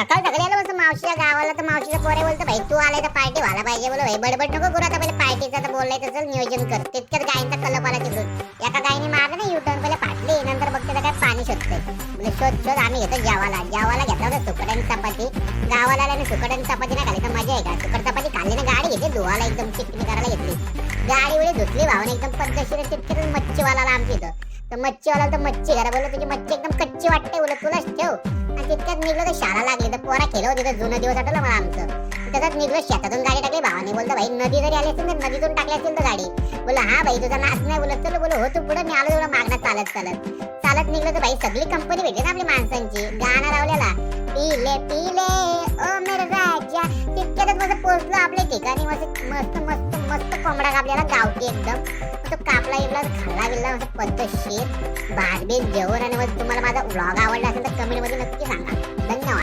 सकाळ सकाळी आलो बस मावशीच्या गावाला, तर मावशीचा पोरे बोलतो भाई तू आलाय तर पार्टी व्हायला पाहिजे. बोलो भाई बडबड नको करू, आता पहिले पार्टीचं तर बोललाय तर चल नियोजन कर. तितक्यात गायींचा कलप आला तिकडून. एका गायीने मारलं ना युटर्न, पहिले फाटली, नंतर बघते काय पाणी शोधतंय. म्हणजे शोध आम्ही घेतो जेवायला घेतला होता सुकट आणि चपाती. गावाला आल्याने सुकट आणि चपाती नाही खाली तर मजा आहे का. सुकट चपाती खाल्ली ना गाडी घेतली धुवायला, एकदम चिकनी करायला घेतली. गाडी वेळी धुतली भावाने एकदम पद्धतशीर. तितक्यात मच्छीवाला आमच्या इथं, तर मच्छीवाला तर मच्छी घरा बोललो तुझी मच्छी एकदम कच्ची वाटते, बोलत तुलाच ठेव. आणि तितक्यात निघलो तर शाळा लागली, तर पोरा खेळ होती, तर जुनं दिवस आठवलं मला आमचं. त्याच्यात निघलो शेतातून गाडी टाकली भावाने. बोलतो भाई नदी जरी आली असेल तर नदीतून टाकली असेल तर गाडी. बोला हा भाई तुझा नाच नाही. बोलत चलो बोलो हो तू पुढे, मी आलो तेवढा मागणं चालत निघलो तर भाई सगळी कंपनी भेटली ना आपली माणसांची. गाणं लावलेला पीले पीले ओ मेरे राजा. तितक्यातच मस्त पोहोचलो आपल्या ठिकाणी. मस्त मस्त मस्त मस्त कोंबडा कापलेला गावठी एकदम. तो कापला बिपला खाल्ला बिल्ला मस्त पद्धतशीर भात बीत जेवण. आणि मग तुम्हाला माझा व्लॉग आवडला असेल तर कमेंट मध्ये नक्की सांगा. धन्यवाद.